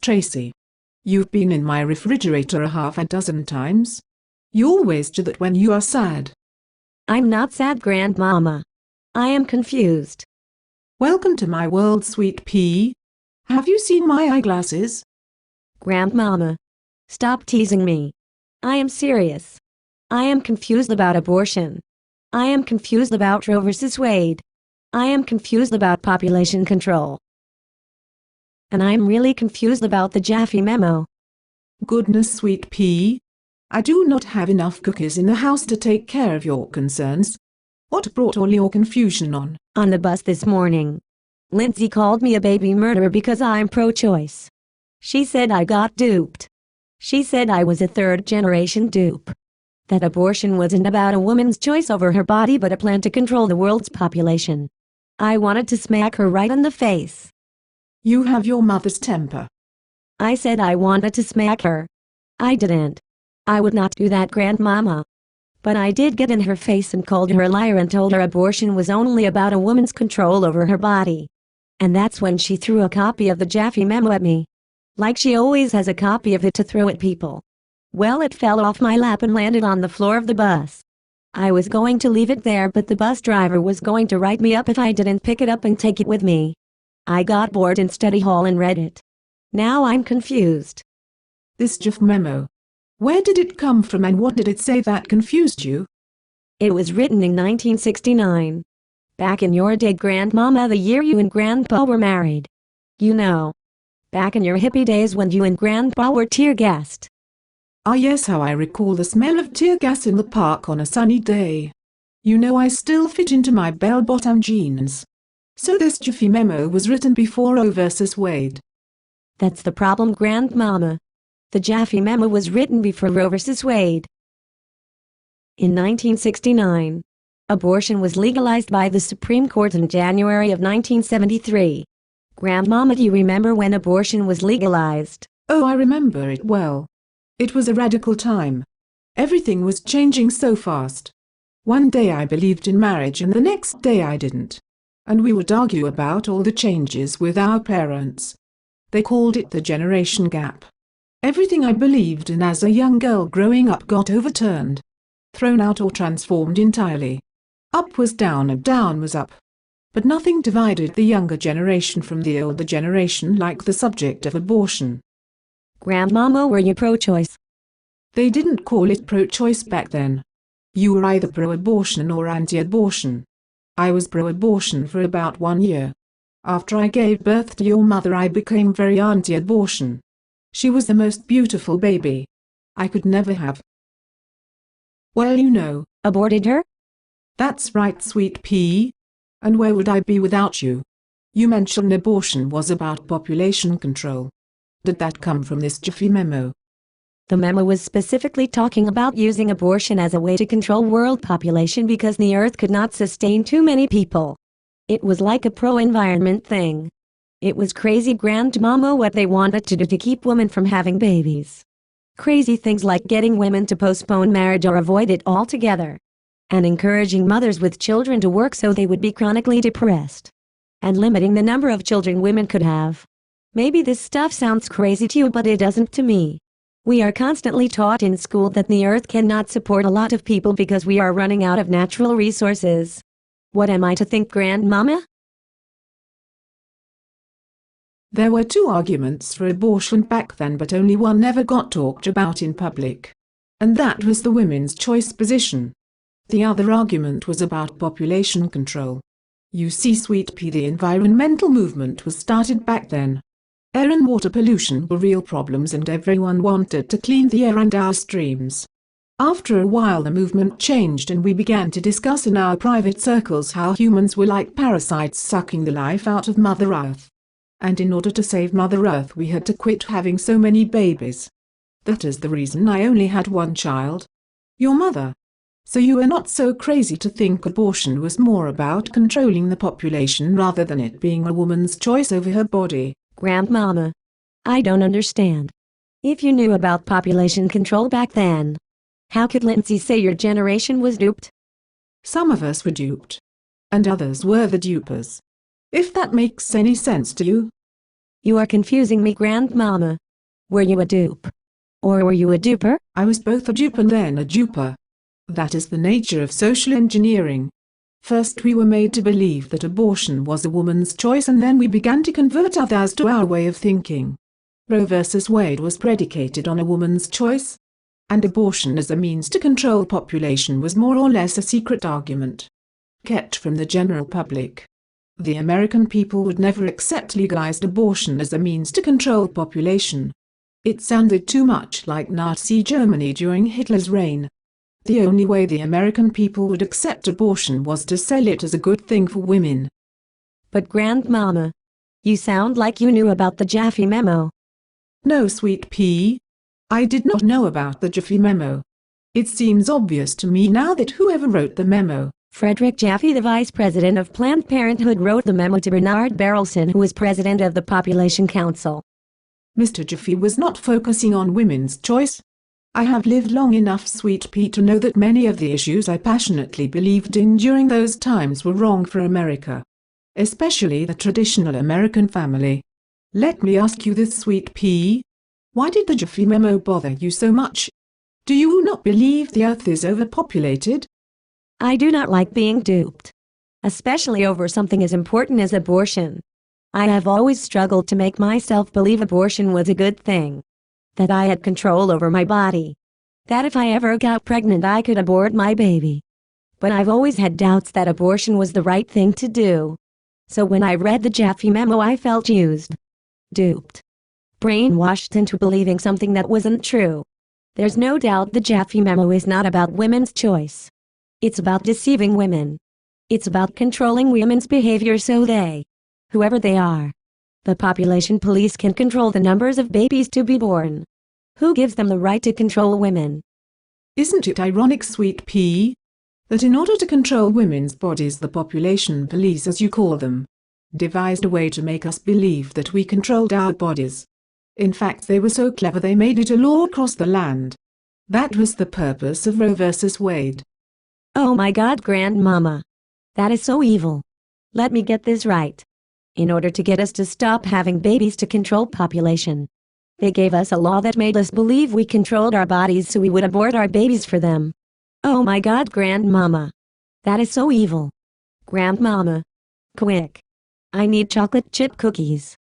Tracy. You've been in my refrigerator a half a dozen times. You always do that when you are sad. I'm not sad, Grandmama. I am confused. Welcome to my world, sweet pea. Have you seen my eyeglasses? Grandmama, stop teasing me. I am serious. I am confused about abortion. I am confused about Roe vs. Wade. I am confused about population control. And I'm really confused about the Jaffe Memo. Goodness, sweet pea. I do not have enough cookies in the house to take care of your concerns. What brought all your confusion on? On the bus this morning, Lindsay called me a baby murderer because I'm pro-choice. She said I got duped. She said I was a third-generation dupe. That abortion wasn't about a woman's choice over her body but a plan to control the world's population. I wanted to smack her right in the face. You have your mother's temper. I said I wanted to smack her. I didn't. I would not do that, Grandmama. But I did get in her face and called her a liar and told her abortion was only about a woman's control over her body. And that's when she threw a copy of the Jaffe Memo at me. Like she always has a copy of it to throw at people. Well, it fell off my lap and landed on the floor of the bus. I was going to leave it there, but the bus driver was going to write me up if I didn't pick it up and take it with me. I got bored in study hall and read it. Now I'm confused. This Jaffe Memo. Where did it come from and what did it say that confused you? It was written in 1969. Back in your day, Grandmama, the year you and Grandpa were married. You know. Back in your hippie days when you and Grandpa were tear-gassed. Ah yes, how I recall the smell of tear gas in the park on a sunny day. You know, I still fit into my bell-bottom jeans. So this Jaffe Memo was written before Roe vs. Wade. That's the problem, Grandmama. The Jaffe Memo was written before Roe vs. Wade. In 1969, abortion was legalized by the Supreme Court in January of 1973. Grandmama, do you remember when abortion was legalized? Oh, I remember it well. It was a radical time. Everything was changing so fast. One day I believed in marriage and the next day I didn't. And we would argue about all the changes with our parents. They called it the generation gap. Everything I believed in as a young girl growing up got overturned, thrown out or transformed entirely. Up was down and down was up. But nothing divided the younger generation from the older generation like the subject of abortion. Grandmama, were you pro-choice? They didn't call it pro-choice back then. You were either pro-abortion or anti-abortion. I was pro-abortion for about 1 year. After I gave birth to your mother, I became very anti-abortion. She was the most beautiful baby I could never have. Well, you know. Aborted her? That's right, sweet pea. And where would I be without you? You mentioned abortion was about population control. Did that come from this Jaffe Memo? The memo was specifically talking about using abortion as a way to control world population because the earth could not sustain too many people. It was like a pro-environment thing. It was crazy, Grandmama, what they wanted to do to keep women from having babies. Crazy things like getting women to postpone marriage or avoid it altogether. And encouraging mothers with children to work so they would be chronically depressed. And limiting the number of children women could have. Maybe this stuff sounds crazy to you, but it doesn't to me. We are constantly taught in school that the earth cannot support a lot of people because we are running out of natural resources. What am I to think, Grandmama? There were two arguments for abortion back then, but only one never got talked about in public. And that was the women's choice position. The other argument was about population control. You see, sweet pea, the environmental movement was started back then. Air and water pollution were real problems and everyone wanted to clean the air and our streams. After a while the movement changed and we began to discuss in our private circles how humans were like parasites sucking the life out of Mother Earth. And in order to save Mother Earth we had to quit having so many babies. That is the reason I only had one child. Your mother. So you were not so crazy to think abortion was more about controlling the population rather than it being a woman's choice over her body. Grandmama, I don't understand. If you knew about population control back then, how could Lindsay say your generation was duped? Some of us were duped. And others were the dupers. If that makes any sense to you. You are confusing me, Grandmama. Were you a dupe? Or were you a duper? I was both a dupe and then a duper. That is the nature of social engineering. First we were made to believe that abortion was a woman's choice, and then we began to convert others to our way of thinking. Roe versus Wade was predicated on a woman's choice, and abortion as a means to control population was more or less a secret argument, kept from the general public. The American people would never accept legalized abortion as a means to control population. It sounded too much like Nazi Germany during Hitler's reign. The only way the American people would accept abortion was to sell it as a good thing for women. But Grandmama, you sound like you knew about the Jaffe Memo. No, sweet pea. I did not know about the Jaffe Memo. It seems obvious to me now that whoever wrote the memo, Frederick Jaffe, the vice president of Planned Parenthood, wrote the memo to Bernard Berelson, who was president of the Population Council. Mr. Jaffe was not focusing on women's choice. I have lived long enough, sweet pea, to know that many of the issues I passionately believed in during those times were wrong for America, especially the traditional American family. Let me ask you this, sweet pea. Why did the Jaffe Memo bother you so much? Do you not believe the earth is overpopulated? I do not like being duped, especially over something as important as abortion. I have always struggled to make myself believe abortion was a good thing, that I had control over my body, that if I ever got pregnant I could abort my baby. But I've always had doubts that abortion was the right thing to do. So when I read the Jaffe Memo I felt used, duped, brainwashed into believing something that wasn't true. There's no doubt the Jaffe Memo is not about women's choice. It's about deceiving women. It's about controlling women's behavior so they, whoever they are, the population police, can control the numbers of babies to be born. Who gives them the right to control women? Isn't it ironic, sweet pea, that in order to control women's bodies the population police, as you call them, devised a way to make us believe that we controlled our bodies? In fact, they were so clever they made it a law across the land. That was the purpose of Roe versus Wade. Oh my God, Grandmama. That is so evil. Let me get this right. In order to get us to stop having babies to control population, they gave us a law that made us believe we controlled our bodies so we would abort our babies for them. Oh my God, Grandmama. That is so evil. Grandmama. Quick. I need chocolate chip cookies.